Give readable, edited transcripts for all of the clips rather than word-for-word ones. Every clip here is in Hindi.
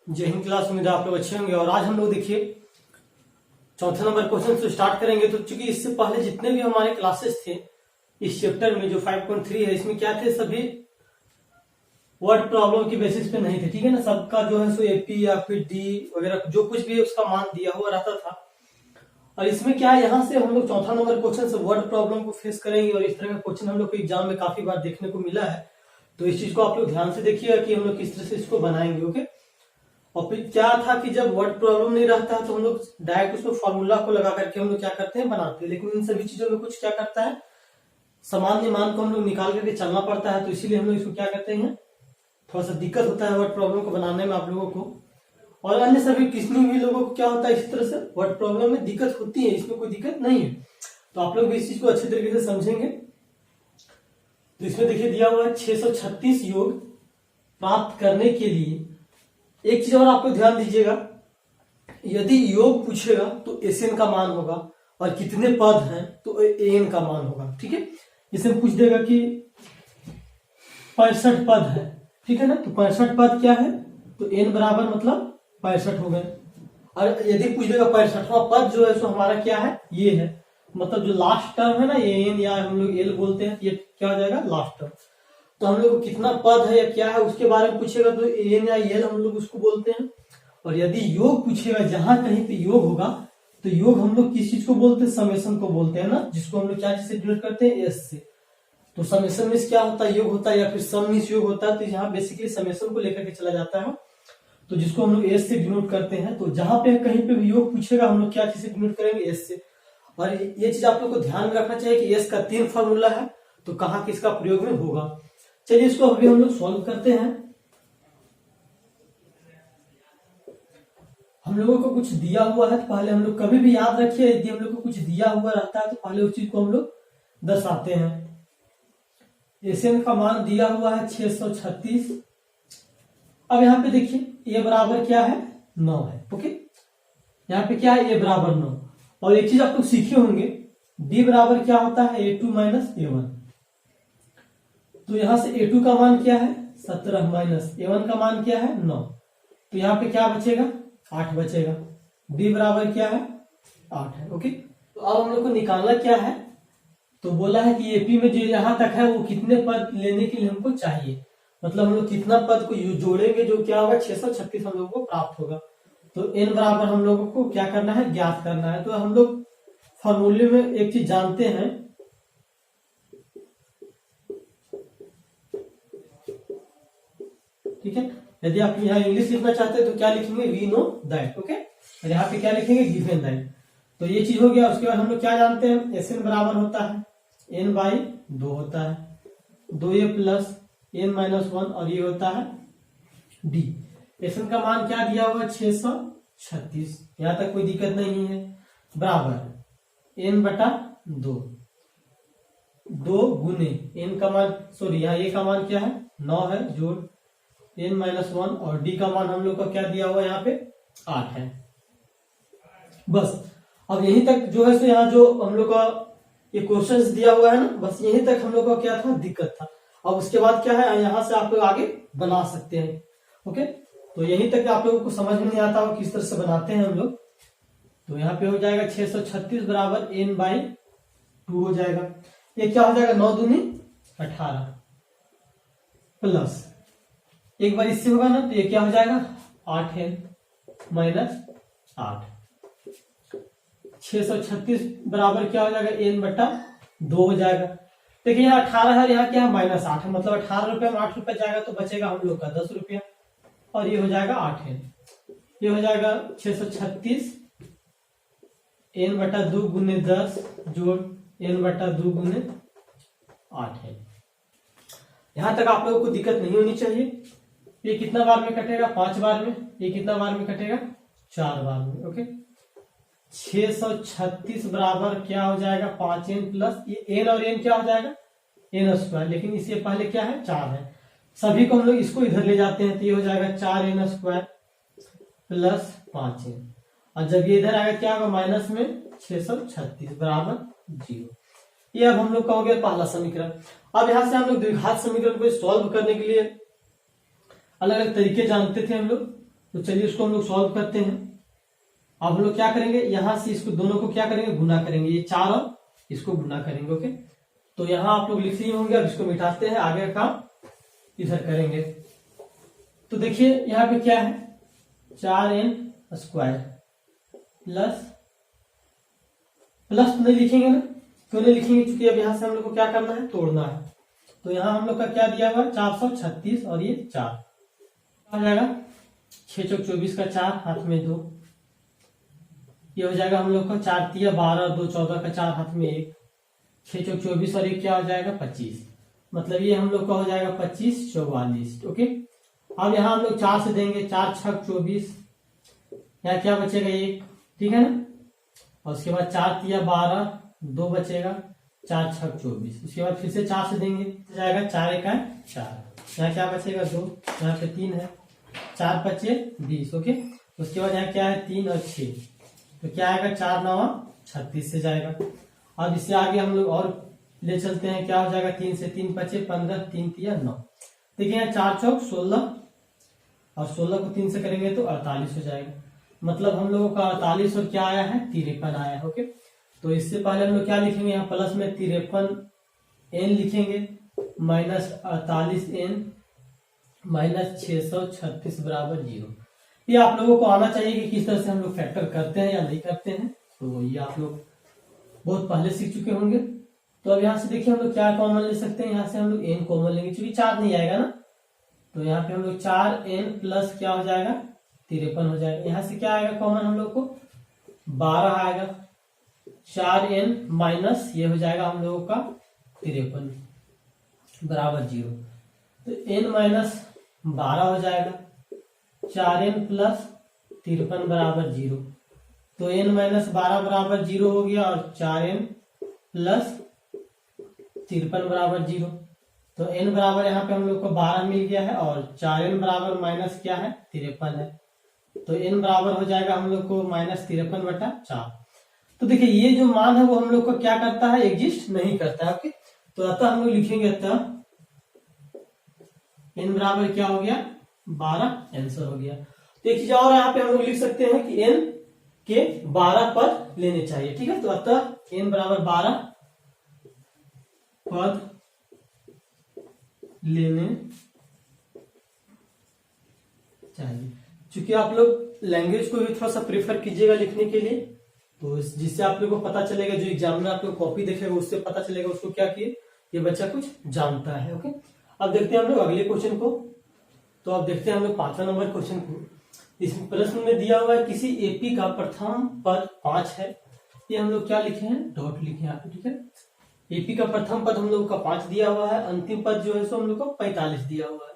जय हिंद क्लास। उम्मीद है आप लोग अच्छे होंगे। और आज हम लोग देखिए चौथे नंबर क्वेश्चन से स्टार्ट करेंगे। तो चूंकि इससे पहले जितने भी हमारे क्लासेस थे इस चैप्टर में जो 5.3 है, इसमें क्या थे, सभी वर्ड प्रॉब्लम की बेसिस पे नहीं थे, ठीक है ना। सबका जो है सो एपी या फिर डी वगैरह जो कुछ भी उसका मान दिया हुआ रहता था। और इसमें क्या है, यहाँ से हम लोग चौथा नंबर क्वेश्चन से वर्ड प्रॉब्लम को फेस करेंगे। और इस तरह का क्वेश्चन हम लोग को एग्जाम में काफी बार देखने को मिला है। तो इस चीज को आप लोग ध्यान से देखिएगा कि हम लोग किस तरह से इसको बनाएंगे। ओके। और फिर क्या था कि जब वर्ड प्रॉब्लम नहीं रहता है तो हम लोग डायरेक्ट उसमें फॉर्मूला को लगा करके हम लोग क्या करते हैं, बनाते हैं। लेकिन इन सभी चीजों में कुछ क्या करता है, सामान्य मान को हम लोग निकाल करके चलना पड़ता है। तो इसीलिए हम लोग इसको क्या करते हैं, थोड़ा सा दिक्कत होता है वर्ड प्रॉब्लम को बनाने में आप लोगों को। और अन्य सभी किसी भी लोगों को क्या होता है, इसी तरह से वर्ड प्रॉब्लम में दिक्कत होती है, इसमें कोई दिक्कत नहीं है। तो आप लोग भी इस चीज को अच्छे तरीके से समझेंगे। तो इसमें देखिए दिया हुआ है 636 योग प्राप्त करने के लिए। एक चीज और आप लोग ध्यान दीजिएगा, यदि योग पूछेगा तो एसएन का मान होगा, और कितने पद हैं तो एन का मान होगा, ठीक है। इसमें पूछ देगा कि 65 पद है, ठीक है ना। तो 65 पद क्या है, तो एन बराबर मतलब 65 हो गए। और यदि पूछ देगा 65वां पद जो है सो हमारा क्या है, ये है, मतलब जो लास्ट टर्म है ना, ये एन या हम लोग एल बोलते हैं, ये क्या हो जाएगा, लास्ट टर्म। तो हम लोग कितना पद है या क्या है उसके बारे में पूछेगा तो एन या एल हम लोग उसको बोलते हैं। और यदि योग पूछेगा, जहां कहीं पे योग होगा तो योग हम लोग किस चीज को बोलते हैं, समेशन को बोलते हैं ना, जिसको हम लोग क्या चीज से डिनोट करते हैं, एस से। तो समेशन में क्या होता है, योग होता है, या फिर सम मीन्स योग होता है। तो यहाँ बेसिकली समेशन को लेकर के चला जाता है, तो जिसको हम लोग एस से डिनोट करते हैं। तो जहां पे कहीं पे भी योग पूछेगा हम लोग क्या चीज से डिनोट करेंगे, एस से। और ये चीज आप लोग को ध्यान में रखना चाहिए कि एस का 3 फॉर्मूला है, तो कहाँ किसका प्रयोग में होगा। चलिए इसको अभी हम लोग सॉल्व करते हैं। हम लोगों को कुछ दिया हुआ है तो पहले हम लोग कभी भी याद रखिए, यदि हम लोग को कुछ दिया हुआ रहता है तो पहले उस चीज को हम लोग दर्शाते हैं। एसएन का मान दिया हुआ है 636। अब यहाँ पे देखिए ए बराबर क्या है, 9 है। ओके, यहाँ पे क्या है, ए बराबर 9। और एक चीज आप लोग सीखे होंगे, डी बराबर क्या होता है, A2 माइनस A1। तो यहां से A2 का मान क्या है, 17 माइनस A1 का मान क्या है, 9। तो यहाँ पे क्या बचेगा, 8 बचेगा। D बराबर क्या है, 8 है। ओके, तो अब हम लोग को निकालना क्या है, तो बोला है कि एपी में जो यहां तक है वो कितने पद लेने के लिए हमको चाहिए, मतलब हम लोग कितना पद को जोड़ेंगे जो क्या होगा, 636 हम लोगों को प्राप्त होगा। तो n बराबर हम लोगों को क्या करना है, ज्ञात करना है। तो हम लोग फॉर्मूले में एक चीज जानते हैं, ठीक है। यदि आप यहाँ इंग्लिश लिखना चाहते हैं तो क्या लिखेंगे, वी नो दैट। ओके, और यहाँ पे क्या लिखेंगे, गिवन दैट। तो ये चीज हो गया। उसके बाद हम लोग क्या जानते हैं, एस एन बराबर होता है n बाई 2 होता है, 2a प्लस n माइनस 1, और ये होता है d। एस एन का मान क्या दिया हुआ, 636। यहाँ तक कोई दिक्कत नहीं है। बराबर n बटा 2, 2 गुने n का मान, सॉरी यहाँ a का मान क्या है, 9 है, जोड़ n माइनस 1, और d का मान हम लोग का क्या दिया हुआ यहाँ पे, 8 है। बस अब यहीं तक जो है सो यहाँ जो हम लोग का ये क्वेश्चंस दिया हुआ है ना, बस यहीं तक हम लोग का क्या था, दिक्कत था। अब उसके बाद क्या है, यहाँ से आप लोग आगे बना सकते हैं। ओके, तो यहीं तक आप लोगों को समझ में नहीं आता हो किस तरह से बनाते हैं हम लोग। तो यहाँ पे हो जाएगा 636 बराबर n बाई 2 हो जाएगा। ये क्या हो जाएगा, 9 दूनी 18 प्लस एक बार इससे होगा ना, तो ये क्या हो जाएगा, 8n माइनस 8। 636 बराबर क्या हो जाएगा, n बटा 2 हो जाएगा। देखिए यहाँ 18 है, यहाँ क्या है, माइनस 8 है, मतलब 18 रुपये में 8 रुपये जाएगा तो बचेगा हम लोग का 10 रुपया, और ये हो जाएगा 8n। ये हो जाएगा 636 n बटा 2 गुने 10 जोड़ n बटा 2 गुने 8n। यहां तक आप लोगों को दिक्कत नहीं होनी चाहिए। ये कितना बार में कटेगा, 5 बार में। ये कितना बार में कटेगा, 4 बार में। ओके, 636 बराबर क्या हो जाएगा, 5n प्लस ये n, और n क्या हो जाएगा, n स्क्वायर। लेकिन इससे पहले क्या है, 4 है। सभी को हम लोग इसको इधर ले जाते हैं तो ये हो जाएगा 4n स्क्वायर प्लस 5n, और जब ये इधर आएगा क्या होगा, माइनस में 636 बराबर 0। ये अब हम लोग का हो गया पहला समीकरण। अब यहां से हम लोग द्विघात समीकरण को सॉल्व करने के लिए अलग अलग तरीके जानते थे हम लोग। तो चलिए उसको हम लोग सॉल्व करते हैं। अब हम लोग क्या करेंगे, यहां से इसको दोनों को क्या करेंगे, गुना करेंगे, ये 4 और इसको गुना करेंगे। ओके, तो यहां आप लोग लिख लिए होंगे। अब इसको मिटाते हैं, आगे का काम इधर करेंगे। तो देखिए यहाँ पे क्या है, 4n स्क्वायर प्लस तो नहीं लिखेंगे ना, क्यों नहीं लिखेंगे, क्योंकि अब यहाँ से हम लोग को क्या करना है, तोड़ना है। तो यहाँ हम लोग का क्या दिया हुआ है, 436 और ये 4 आ जाएगा, 6 चौक 24 का 4 हाथ में 2, ये हो जाएगा हम लोग का 4 तिया 12, 2 14 का 4 हाथ में 1, 6 चौक 24 और 1 क्या हो जाएगा 25, मतलब ये हम लोग का हो जाएगा 25 44। ओके, अब यहाँ हम लोग 4 से देंगे, 4 छक 24, यहाँ क्या बचेगा 1, ठीक है ना, और उसके बाद 4 तिया 12, 2 बचेगा, 4 छक 24, उसके बाद फिर से 4 से देंगे, जाएगा 4 1 4, यहाँ क्या बचेगा 2, यहाँ पे 3 है, 4 बचे 20। ओके, उसके बाद यहाँ क्या है 3 और 6, तो क्या आएगा 4 9 36 से जाएगा। अब इससे आगे हम लोग और ले चलते हैं, क्या हो जाएगा 3 से 3 बचे 15, 3 तिया 9, देखिए यहाँ 4 चौक 16 और 16 को 3 से करेंगे तो 48 हो जाएगा, मतलब हम लोगों का 48 और क्या आया है 53 आया है। ओके, तो इससे पहले हम लोग क्या लिखेंगे, यहाँ प्लस में 53n लिखेंगे, माइनस 48n माइनस 636 बराबर 0। ये आप लोगों को आना चाहिए कि किस तरह से हम लोग फैक्टर करते हैं या नहीं करते हैं, तो ये आप लोग बहुत पहले सीख चुके होंगे। तो अब यहाँ से देखिए हम लोग क्या कॉमन ले सकते हैं, यहाँ से हम लोग n कॉमन लेंगे, क्योंकि 4 नहीं आएगा ना, तो यहाँ पे हम लोग 4n प्लस क्या हो जाएगा 53 हो जाएगा। यहाँ से क्या आएगा कॉमन हम लोग को 12 आएगा, 4n माइनस ये हो जाएगा हम लोगों का 53 बराबर 0, तो n माइनस 12 हो जाएगा, 4n प्लस 53 बराबर 0, तो n माइनस 12 बराबर 0 हो गया, और 4n प्लस 53 बराबर 0, तो n बराबर यहाँ पे हम लोग को 12 मिल गया है, और 4n बराबर माइनस क्या है 53 है, तो n बराबर हो जाएगा हम लोग को माइनस 53 बटा 4। तो देखिए ये जो मान है वो हम लोग को क्या करता है, एग्जिस्ट नहीं करता है। ओके, तो अतः हम लोग लिखेंगे अतः n बराबर क्या हो गया 12 आंसर हो गया। तो एक चीज और यहाँ पे हम लोग लिख सकते हैं कि n के 12 पद लेने चाहिए, ठीक है, तो अतः n बराबर 12 पद लेने चाहिए। चूंकि आप लोग लैंग्वेज को भी थोड़ा सा प्रेफर कीजिएगा लिखने के लिए, तो जिससे आप लोग को पता चलेगा, जो एग्जामिनर आप लोग कॉपी देखेगा उससे पता चलेगा उसको क्या किए, ये बच्चा कुछ जानता है। ओके, अब देखते हैं हम लोग अगले क्वेश्चन को। तो अब देखते हैं हम लोग 5वां नंबर क्वेश्चन को। इसमें प्रश्न में दिया हुआ है किसी एपी का प्रथम पद 5 है, ये हम लोग क्या लिखे हैं, डॉट लिखे हैं यहाँ पे, ठीक है। एपी का प्रथम पद हम लोग का 5 दिया हुआ है, अंतिम पद जो है सो हम लोग को 45 दिया हुआ है,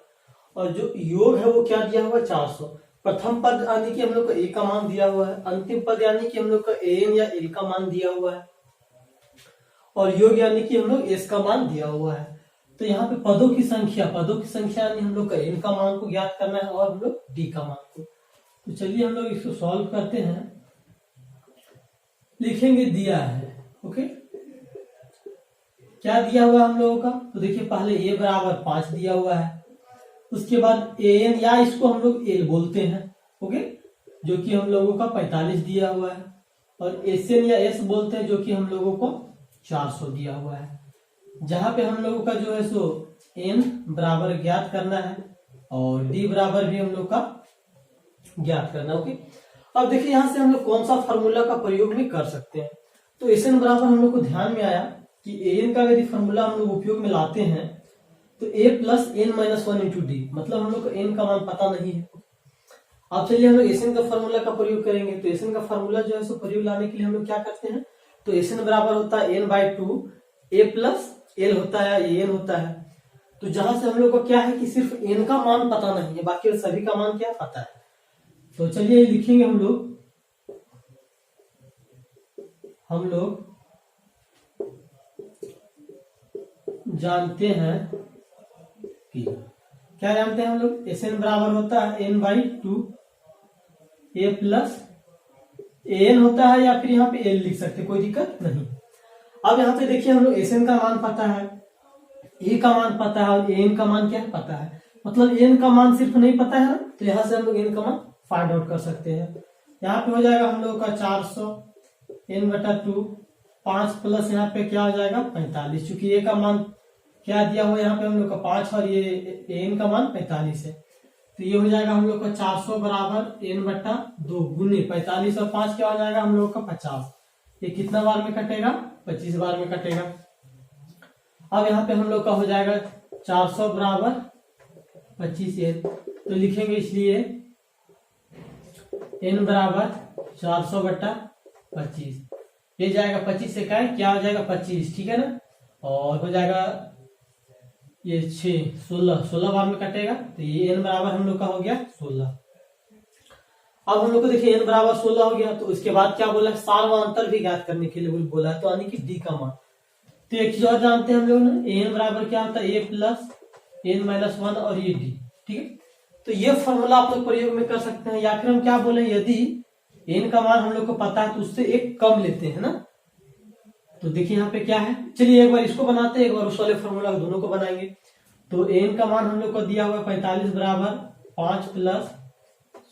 और जो योग है वो क्या दिया हुआ है 400। प्रथम पद यानी कि हम लोग को ए का मान दिया हुआ है, अंतिम पद यानी कि हम लोग का एन या एल का मान दिया हुआ है, और योग यानी कि हम लोग एस का मान दिया हुआ है। तो यहाँ पे पदों की संख्या यानी हम लोग का एन का मान को ज्ञात करना है, और हम लोग डी का मान को। तो चलिए हम लोग इसको सॉल्व करते हैं, लिखेंगे दिया है। ओके, क्या दिया हुआ हम लोगों का, तो देखिए पहले ए बराबर 5 दिया हुआ है, उसके बाद एन या इसको हम लोग एल बोलते हैं, ओके, जो कि हम लोगों का 45 दिया हुआ है, और एस एन या एस बोलते हैं जो कि हम लोगों को 400 दिया हुआ है। जहां पे हम लोगों का जो है सो एन बराबर ज्ञात करना है, और डी बराबर भी हम लोग का ज्ञात करना। ओके, अब देखिए यहां से हम लोग कौन सा फॉर्मूला का प्रयोग भी कर सकते हैं। तो एस एन बराबर हम लोग को ध्यान में आया कि एन का यदि फॉर्मूला हम लोग उपयोग में लाते हैं तो A plus N minus 1 into D, मतलब हम लोग को एन का मान पता नहीं है। अब चलिए हम लोग एसएन का फॉर्मूला का प्रयोग करेंगे। तो एसएन का फॉर्मूला जो है सो प्रयोग लाने के लिए हम लोग क्या करते हैं, तो एसएन बराबर होता है n by 2, a plus l होता है, ए एन होता है। तो जहां से हम लोग को क्या है कि सिर्फ एन का मान पता नहीं है, बाकी सभी का मान क्या पता है। तो चलिए लिखेंगे हम लोग जानते हैं कि क्या जानते हैं हम लोग, एस एन बराबर होता है n by 2, a plus n होता है, या फिर यहाँ पे एल लिख सकते, कोई दिक्कत नहीं। अब यहाँ पे देखिए हम लोग एस एन का मान पता है, ए का मान पता है, और एन का मान क्या पता है, मतलब एन का मान सिर्फ नहीं पता है ना, तो यहाँ से हम लोग एन का मान फाइंड आउट कर सकते हैं। यहाँ पे हो जाएगा हम लोगों का 400n/2, 5 प्लस यहाँ पे क्या हो जाएगा 45, चूंकि ए का मान क्या दिया हुआ यहाँ पे हम लोग का 5 और ये n का मान 45 है, तो ये हो जाएगा हम लोग का 400 बराबर n/2 गुने 45 और 5 क्या हो जाएगा हम लोग का 50। ये कितना बार में कटेगा 25 बार में कटेगा। अब यहाँ पे हम लोग का हो जाएगा 400 बराबर 25n, तो लिखेंगे इसलिए n बराबर 400/25, ये जाएगा 25 से क्या हो जाएगा 25, ठीक है ना, और हो जाएगा ये 16 बार में कटेगा, तो ये n बराबर हम लोग का हो गया 16। अब हम लोग को देखिए n बराबर 16 हो गया, तो उसके बाद क्या बोला सार्वंतर भी ज्ञात करने के लिए बोला है, तो यानी कि d का मान। तो एक चीज और जानते हैं हम लोग ना, n बराबर क्या होता है a प्लस n-1 और ये d, ठीक है। तो ये फॉर्मूला आप लोग प्रयोग में कर सकते हैं, या फिर हम क्या बोले यदि n का मान हम लोग को पता है तो उससे एक कम लेते हैं ना। तो देखिए यहाँ पे क्या है, चलिए एक बार इसको बनाते हैं, एक बार उस वाले फॉर्मूला दोनों को बनाएंगे। तो n का मान हम लोग को दिया हुआ है 45 बराबर 5 प्लस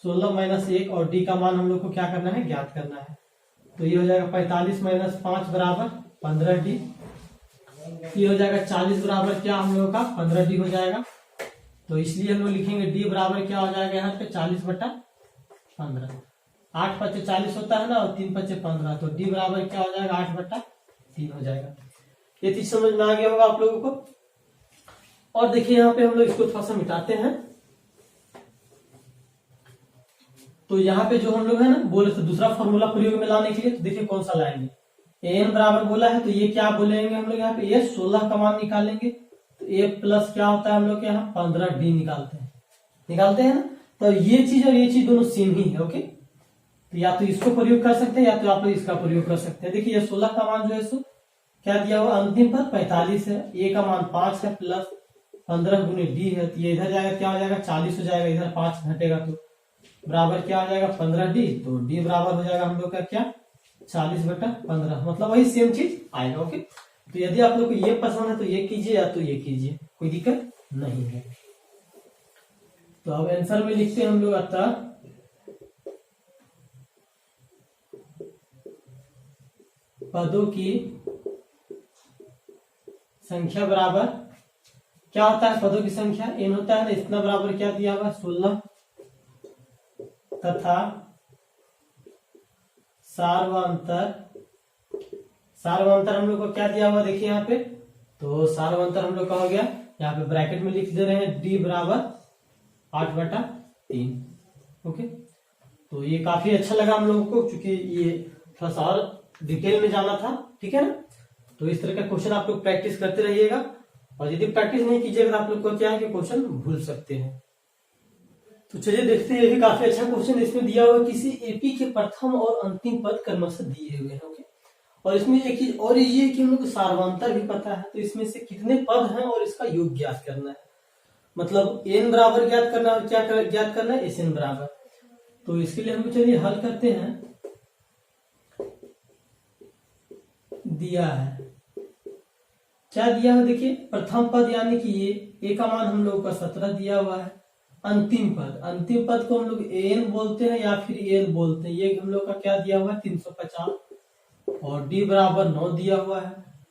16 माइनस 1, और d का मान हम लोग को क्या करना है ज्ञात करना है। तो ये हो जाएगा 45 माइनस 5 बराबर 15d, ये हो जाएगा 40 बराबर क्या हम लोग का 15d हो जाएगा। तो इसलिए हम लोग लिखेंगे d बराबर क्या हो जाएगा यहाँ पे 40/15, 8 × 5 = 40 होता है ना, और 3 × 5 = 15, तो d बराबर क्या हो जाएगा 8/3 हो जाएगा। ये चीज समझ में आ गया होगा आप लोगों को। और देखिए यहाँ पे हम लोग इसको थोड़ा सा मिटाते हैं, तो यहाँ पे जो हम लोग है ना बोले तो दूसरा फॉर्मूला प्रयोग में लाने के लिए, तो देखिए कौन सा लाएंगे, n बराबर बोला है तो ये क्या बोलेंगे हम लोग यहाँ पे ये 16 का मान निकालेंगे, तो a प्लस क्या होता है हम लोग के यहाँ 15d निकालते हैं ना। तो ये चीज और ये चीज दोनों सेम ही है, ओके। तो या तो इसको प्रयोग कर सकते हैं या तो आप लोग इसका प्रयोग कर सकते हैं। देखिए ये 16 का मान जो है सो क्या दिया हुआ अंतिम पर 45 है, a का मान 5 है प्लस 15 गुने d है, तो ये इधर जाएगा क्या हो जाएगा 40 हो जाएगा, इधर 5 घटेगा तो बराबर क्या हो जाएगा 15d, तो d बराबर हो जाएगा हम लोग का क्या 40/15, मतलब वही सेम चीज आएगा, ओके। तो यदि आप लोग को ये पसंद है तो ये कीजिए या तो ये कीजिए, कोई दिक्कत नहीं है। तो अब आंसर में लिखते हैं हम लोग अतः पदों की संख्या बराबर क्या होता है, पदों की संख्या n होता है ना, इतना बराबर क्या दिया हुआ 16 तथा सार्वंतर हम लोग को क्या दिया हुआ देखिए यहाँ पे, तो सार्वंतर हम लोग का हो गया यहाँ पे ब्रैकेट में लिख दे रहे हैं d बराबर 8/3, ओके। तो ये काफी अच्छा लगा हम लोगों को, क्योंकि ये थोड़ा सा और डिटेल में जाना था, ठीक है ना। तो इस तरह का क्वेश्चन आप लोग प्रैक्टिस करते रहिएगा, और यदि प्रैक्टिस नहीं कीजिएगा तो आप लोग को क्या है कि क्वेश्चन भूल सकते हैं। तो चलिए देखते हैं, ये भी काफी अच्छा क्वेश्चन इसमें दिया हुआ है, किसी एपी के प्रथम और अंतिम पद क्रमशः दिए हुए हैं, ओके। और इसमें एक चीज और ये है कि हम लोग को सार्वंतर भी पता है, तो इसमें से कितने पद हैं और इसका योग ज्ञात करना है, मतलब n बराबर ज्ञात करना है, क्या ज्ञात करना है SN बराबर। तो इसके लिए हम चलिए हल करते हैं। दिया है क्या दिया है, देखिए प्रथम पद यानी कि ये a का मान हम लोग का 17 दिया हुआ है। अंतिम पद को हम लोग an बोलते हैं या फिर n बोलते हैं, ये हम लोग का क्या दिया हुआ है 350, और d बराबर 9 दिया हुआ है।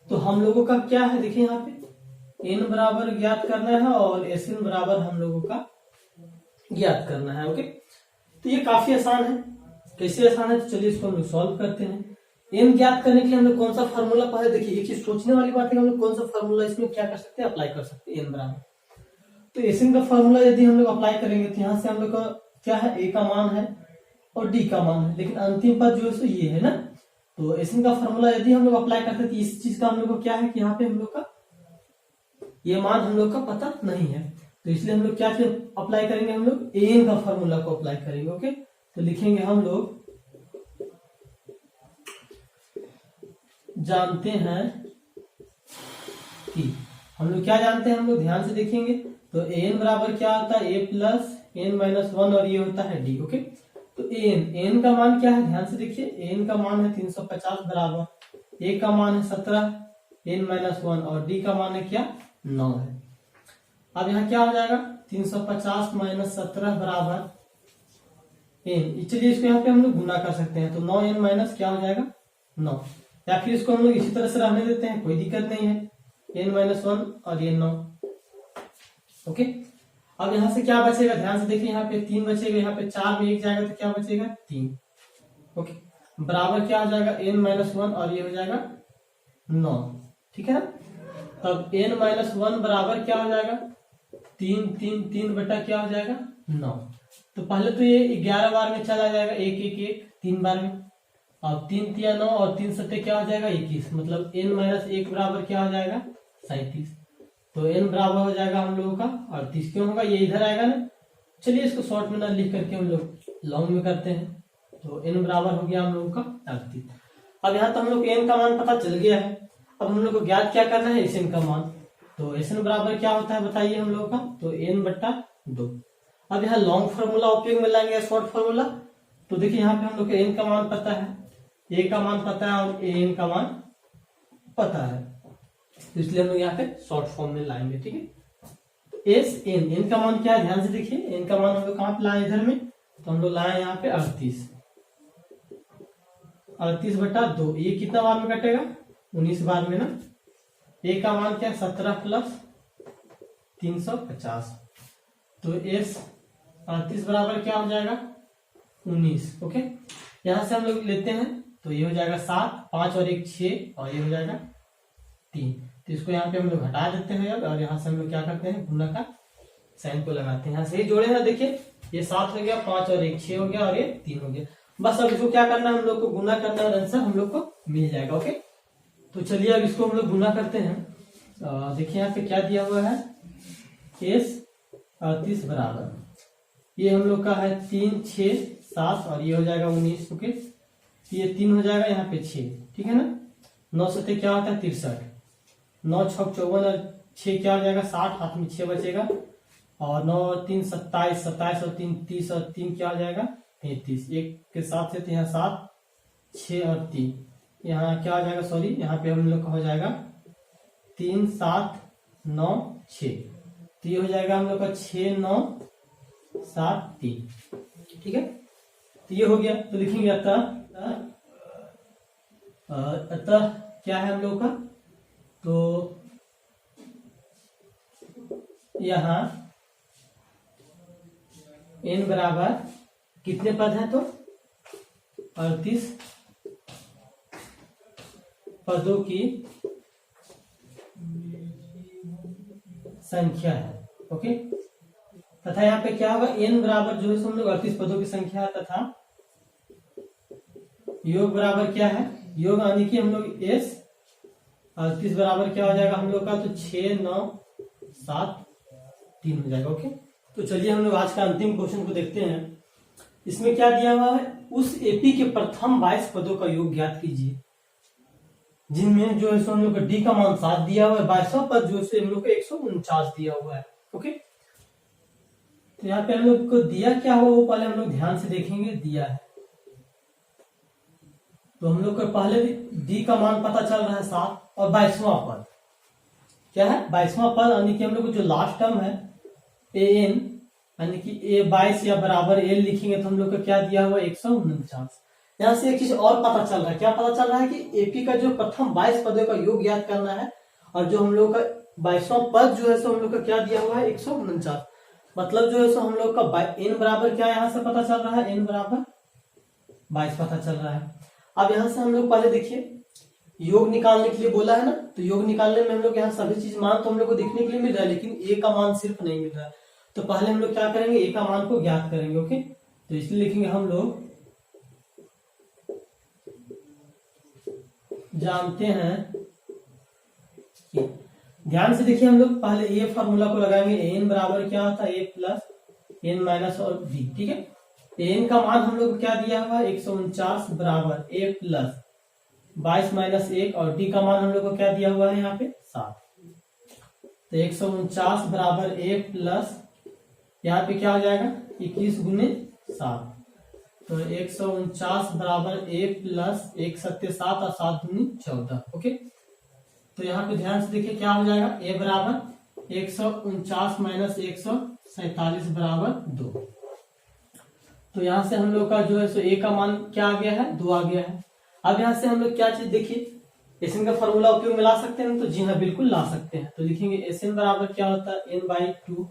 तो हम लोगों का क्या है देखिए यहाँ पे n बराबर ज्ञात करना है और SN बराबर हम लोगों का ज्ञात करना है, ओके। तो ये काफी आसान है। कैसे आसान है, तो चलिए इसको हम लोग सॉल्व करते हैं। n ज्ञात करने के लिए हम लोग कौन सा फॉर्मूला पढ़े, देखिए एक चीज सोचने वाली बात है, हम लोग कौन सा फॉर्मूला इसमें क्या कर सकते हैं अप्लाई कर सकते हैं n बराबर। तो SN का फॉर्मूला यदि हम लोग अप्लाई करेंगे तो यहाँ से हम लोग का क्या है a का मान है और d का मान है, लेकिन अंतिम पद जो है सो ये है ना। तो SN का फॉर्मूला यदि हम लोग अप्लाई करते हैं तो इस चीज का हम लोग को क्या है कि यहाँ पे हम लोग का ये मान हम लोग का पता नहीं है, तो इसलिए हम लोग क्या अप्लाई करेंगे, हम लोग an का फॉर्मूला को अप्लाई करेंगे, ओके। तो लिखेंगे हम लोग जानते हैं कि हम लोग क्या जानते हैं, हम लोग ध्यान से देखेंगे तो an बराबर क्या होता है a प्लस n-1 और ये होता है d, ओके। तो n का मान क्या है, ध्यान से देखिए n का मान है 350 बराबर a का मान है 17 n-1 और d का मान है क्या 9 है। अब यहाँ क्या हो जाएगा 350 - 17 बराबर एन, चलिए इसको यहाँ पे हम लोग गुना कर सकते हैं, तो 9n माइनस क्या हो जाएगा 9, या फिर इसको हम लोग इसी तरह से रहने देते हैं, कोई दिक्कत नहीं है, n-1 और ये 9। ओके, अब यहाँ से क्या बचेगा, ध्यान से देखिए, यहाँ पे 3 बचेगा, यहाँ पे 4 में 1 जाएगा तो क्या बचेगा 3। ओके, बराबर क्या हो जाएगा n-1 और ये हो जाएगा 9, ठीक है ना। तब n-1 बराबर क्या हो जाएगा 3 बटा क्या हो जाएगा 9। तो पहले तो ये 11 बार में चला जाएगा, 1 3 बार में, अब 3 तिया 9 और 3 सत्ते क्या हो जाएगा 21, मतलब n-1 बराबर क्या हो जाएगा 37। तो n बराबर हो जाएगा हम लोगों का 38, क्यों होगा, ये इधर आएगा ना। चलिए इसको शॉर्ट में ना लिख करके हम लोग लॉन्ग में करते हैं, तो n बराबर हो गया हम लोगों का 38। अब यहाँ तो हम लोग को n का मान पता चल गया है, अब हम लोग को ज्ञात क्या करना है Sn का मान। तो Sn बराबर क्या होता है बताइए हम लोगों का, तो n/2। अब यहाँ लॉन्ग फॉर्मूला उपयोग में लाएंगे, शॉर्ट फॉर्मूला। तो देखिए यहाँ पे हम लोग को n का मान पता है, a का मान पता है और an का मान पता है, तो इसलिए हम लोग यहाँ पे शॉर्ट फॉर्म में लाएंगे, ठीक है। Sn, n का मान क्या है, ध्यान से देखिए, n का मान हम लोग कहाँ पे लाए इधर में, तो हम लोग लाए यहाँ पे 38/2। ये कितना बार में कटेगा 19 बार में ना। a का मान क्या है 17 + 350, तो s 38 बराबर क्या हो जाएगा 19। ओके, यहां से हम लोग लेते हैं, तो ये हो जाएगा 7, 5 और 1 6 और ये हो जाएगा 3। तो इसको यहाँ पे हम लोग हटा देते हैं अब, और यहाँ से हम लोग क्या करते हैं गुना का साइन को लगाते हैं। यहाँ से ही जोड़े हैं, देखिए ये 7 हो गया, 5 और 1 6 हो गया और ये 3 हो गया। बस अब इसको क्या करना है, हम लोग को गुना करना है, आंसर हम लोग को मिल जाएगा। ओके, तो चलिए अब इसको हम लोग गुना करते हैं। देखिए यहाँ पे क्या दिया हुआ है, s 38 बराबर, ये हम लोग का है 3 6 7 और ये हो जाएगा 19। ओके, ये 3 हो जाएगा यहाँ पे 6, ठीक है ना। 9 सत्ते क्या होता है 63, 9 6 54 और 6 क्या हो जाएगा 60, हाथ में 6 बचेगा, और 9 और 3 27, 27 और 3 30 और 3 क्या हो जाएगा 33, एक के साथ से, तो यहाँ 7 6 और 3, यहाँ क्या हो जाएगा, सॉरी यहाँ पे हम लोग का हो जाएगा 3 7 9 6, तो ये हो जाएगा हम लोग का 6 9 7 3, ठीक है। तो ये हो गया, तो लिखेंगे अतः क्या है हम लोग का, तो यहाँ n बराबर कितने पद हैं, तो 38 पदों की संख्या है। ओके, तथा यहाँ पे क्या होगा, n बराबर जो है हम लोग 38 पदों की संख्या है, तथा योग बराबर क्या है, योग यानी कि हम लोग s 38 बराबर क्या हो जाएगा हम लोग का, तो 6 9 7 3 हो जाएगा। ओके, तो चलिए हम लोग आज का अंतिम क्वेश्चन को देखते हैं। इसमें क्या दिया हुआ है, उस एपी के प्रथम 22 पदों का योग ज्ञात कीजिए, जिनमें जो है हम लोग का डी का मान 7 दिया हुआ है, 22वां पद जो है हम लोग को 149 दिया हुआ है। ओके, तो यहाँ पे हम लोग को दिया क्या हुआ वो पहले हम लोग ध्यान से देखेंगे। दिया है तो हम लोग को पहले डी का मान पता चल रहा है 7, और 22वां पद क्या है, 22वां पद यानी कि हम लोग को जो लास्ट टर्म है an यानी कि a22 या बराबर a लिखेंगे, तो हम लोग को क्या दिया हुआ 149। यहाँ से एक चीज और पता चल रहा है, क्या पता चल रहा है कि एपी का जो प्रथम 22 पदों का योग ज्ञात करना है, और जो हम लोग का 22वां पद जो है सो हम लोग का क्या दिया हुआ है 149, मतलब जो है सो हम लोग का n बराबर क्या यहाँ से पता चल रहा है, n बराबर 22 पता चल रहा है। अब यहाँ से हम लोग पहले देखिए योग निकालने के लिए बोला है ना, तो योग निकालने में हम लोग यहाँ सभी चीज मान तो हम लोग को देखने के लिए मिल रहा है, लेकिन ए का मान सिर्फ नहीं मिल रहा है। तो पहले हम लोग क्या करेंगे, ए का मान को ज्ञात करेंगे। ओके, तो इसलिए लिखेंगे हम लोग जानते हैं कि, ध्यान से देखिए हम लोग पहले ये फॉर्मूला को लगाएंगे, एन बराबर क्या होता है ए प्लस एन माइनस और बी, ठीक है। एन का मान हम लोग क्या दिया हुआ 149 बराबर ए प्लस 22 माइनस 1, और डी का मान हम लोग को क्या दिया हुआ है यहाँ पे 7, तो 149 बराबर a प्लस यहाँ पे क्या हो जाएगा 21 गुने 7, तो 149 बराबर a प्लस 1 7 7 और 7 दूनी 14। ओके, तो यहाँ पे ध्यान से देखिए क्या हो जाएगा, a बराबर 149 माइनस 147 बराबर 2। तो यहाँ से हम लोग का जो है सो ए का मान क्या आ गया है, 2 आ गया है। अब यहाँ से हम लोग क्या चीज देखिए, एसएन का फॉर्मूला उपयोग में ला सकते हैं, तो जी हाँ बिल्कुल ला सकते हैं। तो लिखेंगे एसएन बराबर क्या होता है, n/2,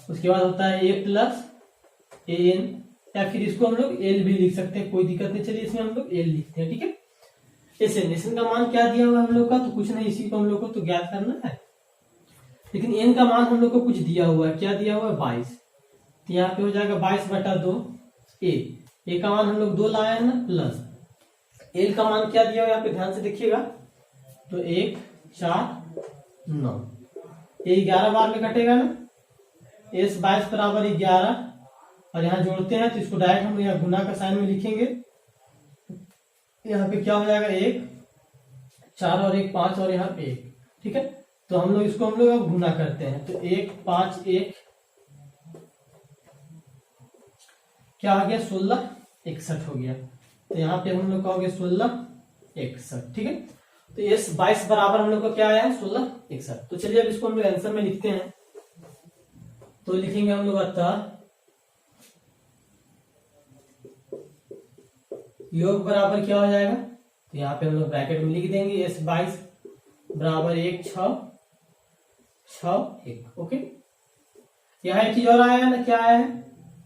उसके बाद होता है a प्लस an, या फिर इसको हम लोग एल भी लिख सकते हैं, कोई दिक्कत नहीं। चलिए इसमें हम लोग एल लिखते हैं, ठीक है। एसएन का मान क्या दिया हुआ है हम लोग का, तो कुछ नहीं, इसी को हम लोग को तो ज्ञात करना है। लेकिन एन का मान हम लोग को कुछ दिया हुआ है, क्या दिया हुआ है, 22। तो यहाँ पे हो जाएगा 22/2 ए का मान हम लोग 2 लाए हैं ना, प्लस एल का मान क्या दिया हुआ है, यहाँ पे ध्यान से देखिएगा, तो 1 4 9, ये 11 बार में कटेगा ना, एस 22 बराबर 11, और यहाँ जोड़ते हैं तो इसको डायरेक्ट हम यहाँ गुना का साइन में लिखेंगे। यहाँ पे क्या हो जाएगा, 1 4 और 1 5, और यहाँ पे 1, ठीक है। तो हम लोग इसको अब गुना करते हैं, तो 1 5 1 क्या आ गया, 16 61 हो गया। तो यहाँ पे हम लोग का हो गया 16 61, ठीक है। तो एस 22 बराबर हम लोग का क्या आया है, 16 61। तो चलिए अब इसको हम लोग आंसर में लिखते हैं। तो लिखेंगे हम लोग अतः योग बराबर क्या हो जाएगा, तो यहाँ पे हम लोग ब्रैकेट में लिख देंगे एस 22 बराबर 1 6 6 1, ओके। यहाँ एक चीज और आया है ना, क्या आया है,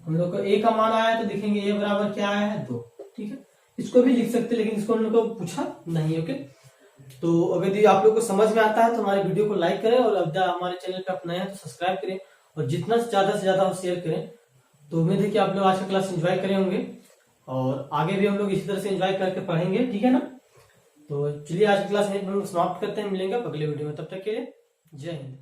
हम लोग को ए का मान आया है, तो लिखेंगे ए बराबर क्या आया है, 2, ठीक है। इसको भी लिख सकते हैं, लेकिन इसको हम लोग को पूछा नहीं, ओके। तो अगर आप लोग को समझ में आता है तो हमारे वीडियो को लाइक करें, और अब हमारे चैनल पे आप नए हैं तो सब्सक्राइब करें, और जितना से ज्यादा शेयर करें। तो उम्मीद है कि आप लोग आज का क्लास एंजॉय करे होंगे, और आगे भी हम लोग इसी तरह से एंजॉय करके पढ़ेंगे, ठीक है ना। तो चलिए आज की क्लास में हम लोग समाप्त करते हैं, मिलेंगे अगले वीडियो में, तब तक के लिए जय हिंद।